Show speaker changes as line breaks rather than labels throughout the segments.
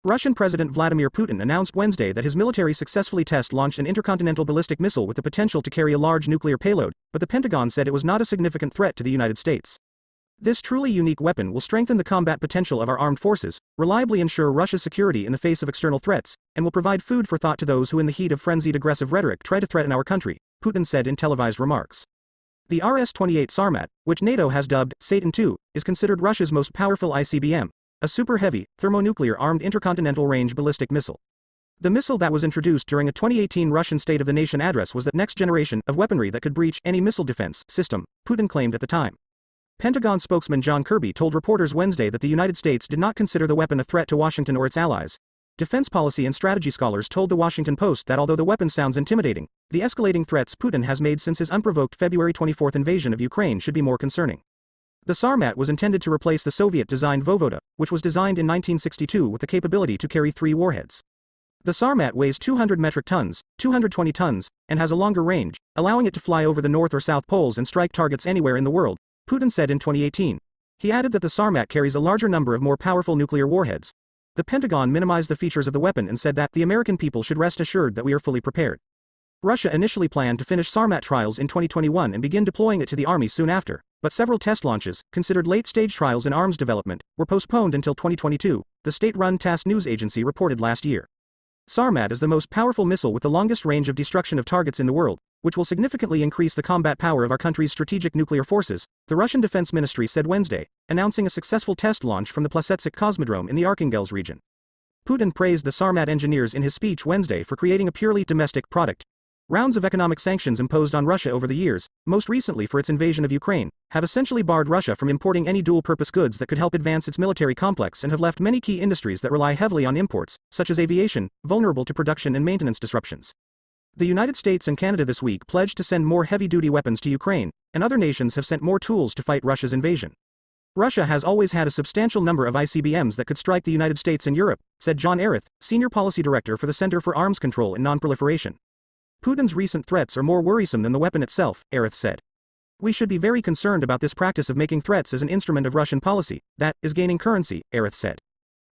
Russian President Vladimir Putin announced Wednesday that his military successfully test-launched an intercontinental ballistic missile with the potential to carry a large nuclear payload, but the Pentagon said it was not a significant threat to the United States. This truly unique weapon will strengthen the combat potential of our armed forces, reliably ensure Russia's security in the face of external threats, and will provide food for thought to those who in the heat of frenzied aggressive rhetoric try to threaten our country, Putin said in televised remarks. The RS-28 Sarmat, which NATO has dubbed Satan II, is considered Russia's most powerful ICBM, a super-heavy, thermonuclear-armed intercontinental-range ballistic missile. The missile that was introduced during a 2018 Russian State of the Nation address was the next generation of weaponry that could breach any missile defense system, Putin claimed at the time. Pentagon spokesman John Kirby told reporters Wednesday that the United States did not consider the weapon a threat to Washington or its allies. Defense policy and strategy scholars told the Washington Post that although the weapon sounds intimidating, the escalating threats Putin has made since his unprovoked February 24 invasion of Ukraine should be more concerning. The Sarmat was intended to replace the Soviet-designed Voyvoda, which was designed in 1962 with the capability to carry 3 warheads. The Sarmat weighs 200 metric tons, 220 tons, and has a longer range, allowing it to fly over the North or South Poles and strike targets anywhere in the world, Putin said in 2018. He added that the Sarmat carries a larger number of more powerful nuclear warheads. The Pentagon minimized the features of the weapon and said that the American people should rest assured that we are fully prepared. Russia initially planned to finish Sarmat trials in 2021 and begin deploying it to the army soon after, but several test launches, considered late-stage trials in arms development, were postponed until 2022, the state-run TASS news agency reported last year. Sarmat is the most powerful missile with the longest range of destruction of targets in the world, which will significantly increase the combat power of our country's strategic nuclear forces, the Russian Defense Ministry said Wednesday, announcing a successful test launch from the Plesetsk Cosmodrome in the Arkhangelsk region. Putin praised the Sarmat engineers in his speech Wednesday for creating a purely domestic product. Rounds of economic sanctions imposed on Russia over the years, most recently for its invasion of Ukraine, have essentially barred Russia from importing any dual-purpose goods that could help advance its military complex and have left many key industries that rely heavily on imports, such as aviation, vulnerable to production and maintenance disruptions. The United States and Canada this week pledged to send more heavy-duty weapons to Ukraine, and other nations have sent more tools to fight Russia's invasion. Russia has always had a substantial number of ICBMs that could strike the United States and Europe, said John Arith, Senior Policy Director for the Center for Arms Control and Non-Proliferation. Putin's recent threats are more worrisome than the weapon itself, Arith said. We should be very concerned about this practice of making threats as an instrument of Russian policy, that is gaining currency, Arith said.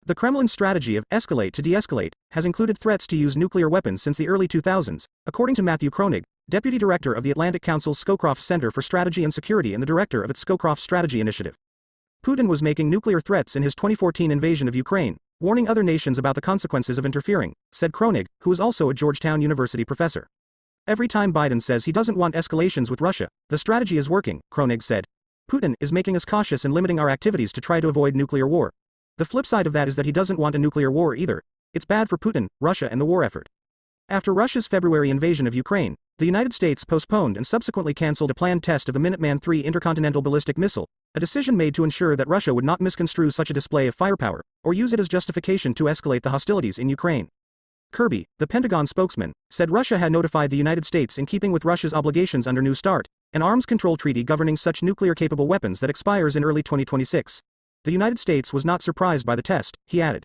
The Kremlin's strategy of escalate to de-escalate has included threats to use nuclear weapons since the early 2000s, according to Matthew Kronig, Deputy Director of the Atlantic Council's Scowcroft Center for Strategy and Security and the Director of its Scowcroft Strategy Initiative. Putin was making nuclear threats in his 2014 invasion of Ukraine, warning other nations about the consequences of interfering, said Kronig, who is also a Georgetown University professor. Every time Biden says he doesn't want escalations with Russia, the strategy is working, Kronig said. Putin is making us cautious and limiting our activities to try to avoid nuclear war. The flip side of that is that he doesn't want a nuclear war either. It's bad for Putin, Russia and the war effort. After Russia's February invasion of Ukraine, the United States postponed and subsequently canceled a planned test of the Minuteman III intercontinental ballistic missile, a decision made to ensure that Russia would not misconstrue such a display of firepower, or use it as justification to escalate the hostilities in Ukraine. Kirby, the Pentagon spokesman, said Russia had notified the United States in keeping with Russia's obligations under New START, an arms control treaty governing such nuclear-capable weapons that expires in early 2026. The United States was not surprised by the test, he added.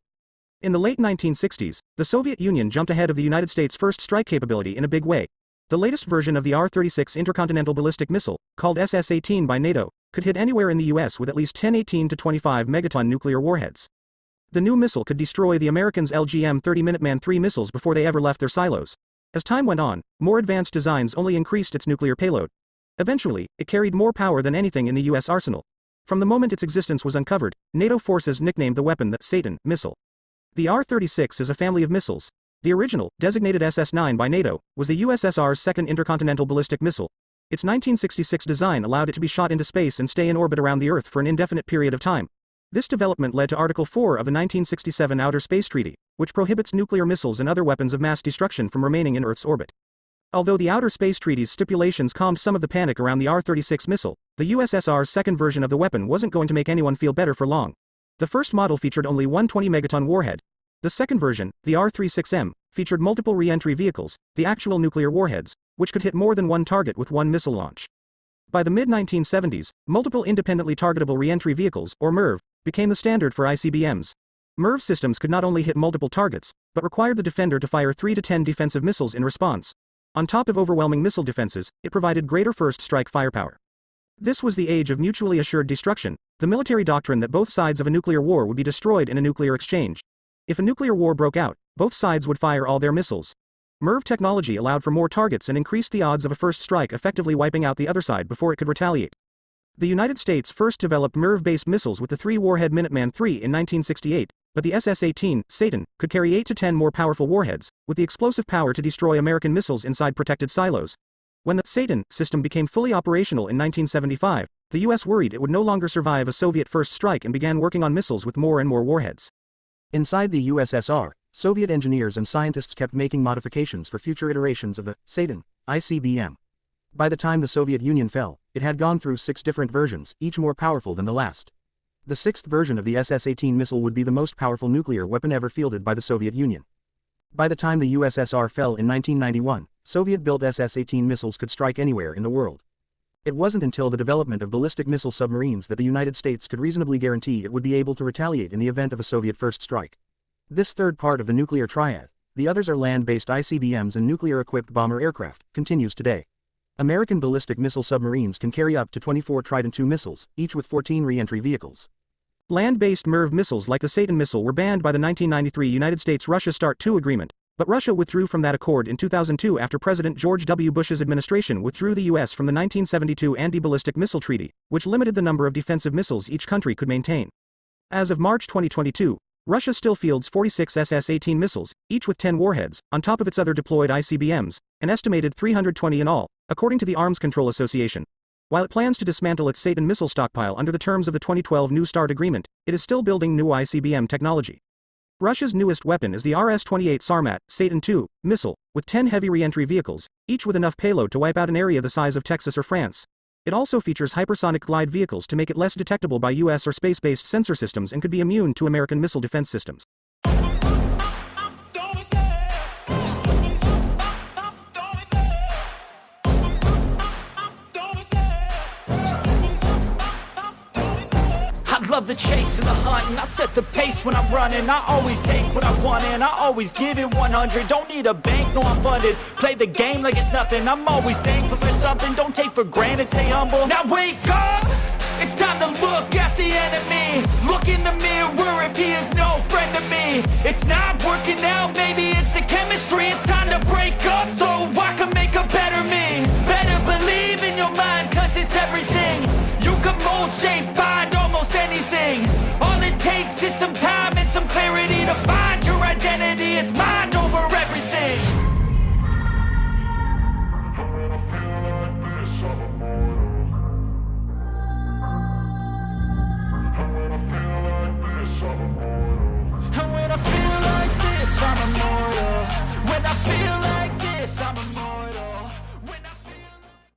In the late 1960s, the Soviet Union jumped ahead of the United States' first strike capability in a big way. The latest version of the R-36 intercontinental ballistic missile, called SS-18 by NATO, could hit anywhere in the U.S. with at least 10 18 to 25 megaton nuclear warheads. The new missile could destroy the Americans' LGM-30 Minuteman III missiles before they ever left their silos. As time went on, more advanced designs only increased its nuclear payload. Eventually, it carried more power than anything in the U.S. arsenal. From the moment its existence was uncovered, NATO forces nicknamed the weapon the Satan missile. The R-36 is a family of missiles. The original, designated SS-9 by NATO, was the USSR's second intercontinental ballistic missile. Its 1966 design allowed it to be shot into space and stay in orbit around the Earth for an indefinite period of time. This development led to Article 4 of the 1967 Outer Space Treaty, which prohibits nuclear missiles and other weapons of mass destruction from remaining in Earth's orbit. Although the Outer Space Treaty's stipulations calmed some of the panic around the R-36 missile, the USSR's second version of the weapon wasn't going to make anyone feel better for long. The first model featured only one 20-megaton warhead. The second version, the R-36M, featured multiple re-entry vehicles, the actual nuclear warheads, which could hit more than one target with one missile launch. By the mid-1970s, multiple independently targetable re-entry vehicles, or MIRV, became the standard for ICBMs. MIRV systems could not only hit multiple targets, but required the defender to fire 3 to 10 defensive missiles in response. On top of overwhelming missile defenses, it provided greater first strike firepower. This was the age of mutually assured destruction, the military doctrine that both sides of a nuclear war would be destroyed in a nuclear exchange. If a nuclear war broke out, both sides would fire all their missiles. MIRV technology allowed for more targets and increased the odds of a first strike effectively wiping out the other side before it could retaliate. The United States first developed MIRV-based missiles with the three-warhead Minuteman III in 1968, but the SS-18, Satan, could carry 8 to 10 more powerful warheads, with the explosive power to destroy American missiles inside protected silos. When the Satan system became fully operational in 1975, the US worried it would no longer survive a Soviet first strike and began working on missiles with more and more warheads. Inside the USSR, Soviet engineers and scientists kept making modifications for future iterations of the Satan, ICBM. By the time the Soviet Union fell, it had gone through 6 different versions, each more powerful than the last. The 6th version of the SS-18 missile would be the most powerful nuclear weapon ever fielded by the Soviet Union. By the time the USSR fell in 1991, Soviet-built SS-18 missiles could strike anywhere in the world. It wasn't until the development of ballistic missile submarines that the United States could reasonably guarantee it would be able to retaliate in the event of a Soviet first strike. This third part of the nuclear triad, the others are land-based ICBMs and nuclear-equipped bomber aircraft, continues today. American ballistic missile submarines can carry up to 24 Trident II missiles, each with 14 re-entry vehicles. Land-based MIRV missiles like the Satan missile were banned by the 1993 United States-Russia START II agreement, but Russia withdrew from that accord in 2002 after President George W. Bush's administration withdrew the U.S. from the 1972 Anti-Ballistic Missile Treaty, which limited the number of defensive missiles each country could maintain. As of March 2022, Russia still fields 46 SS-18 missiles, each with 10 warheads, on top of its other deployed ICBMs, an estimated 320 in all, according to the Arms Control Association. While it plans to dismantle its Satan missile stockpile under the terms of the 2012 New START agreement, it is still building new ICBM technology. Russia's newest weapon is the RS-28 Sarmat, Satan II, missile, with 10 heavy re-entry vehicles, each with enough payload to wipe out an area the size of Texas or France. It also features hypersonic glide vehicles to make it less detectable by US or space-based sensor systems and could be immune to American missile defense systems.
I love the chase and the hunt, and I set the pace when I'm running. I always take what I want and I always give it 100. Don't need a bank, no I'm funded. Play the game like it's nothing. I'm always thankful for something. Don't take for granted, stay humble. Now wake up! It's time to look at the enemy. Look in the mirror if he is no friend to me. It's not working out, maybe it's the chemistry. It's time to break up so I can make a better me. Better believe in your mind, cause it's everything. You can mold, shape, find almost anything. All it takes is some time and some clarity to find your identity. It's mind over everything. And when I feel like this, I'm immortal. When I feel like this, I'm immortal.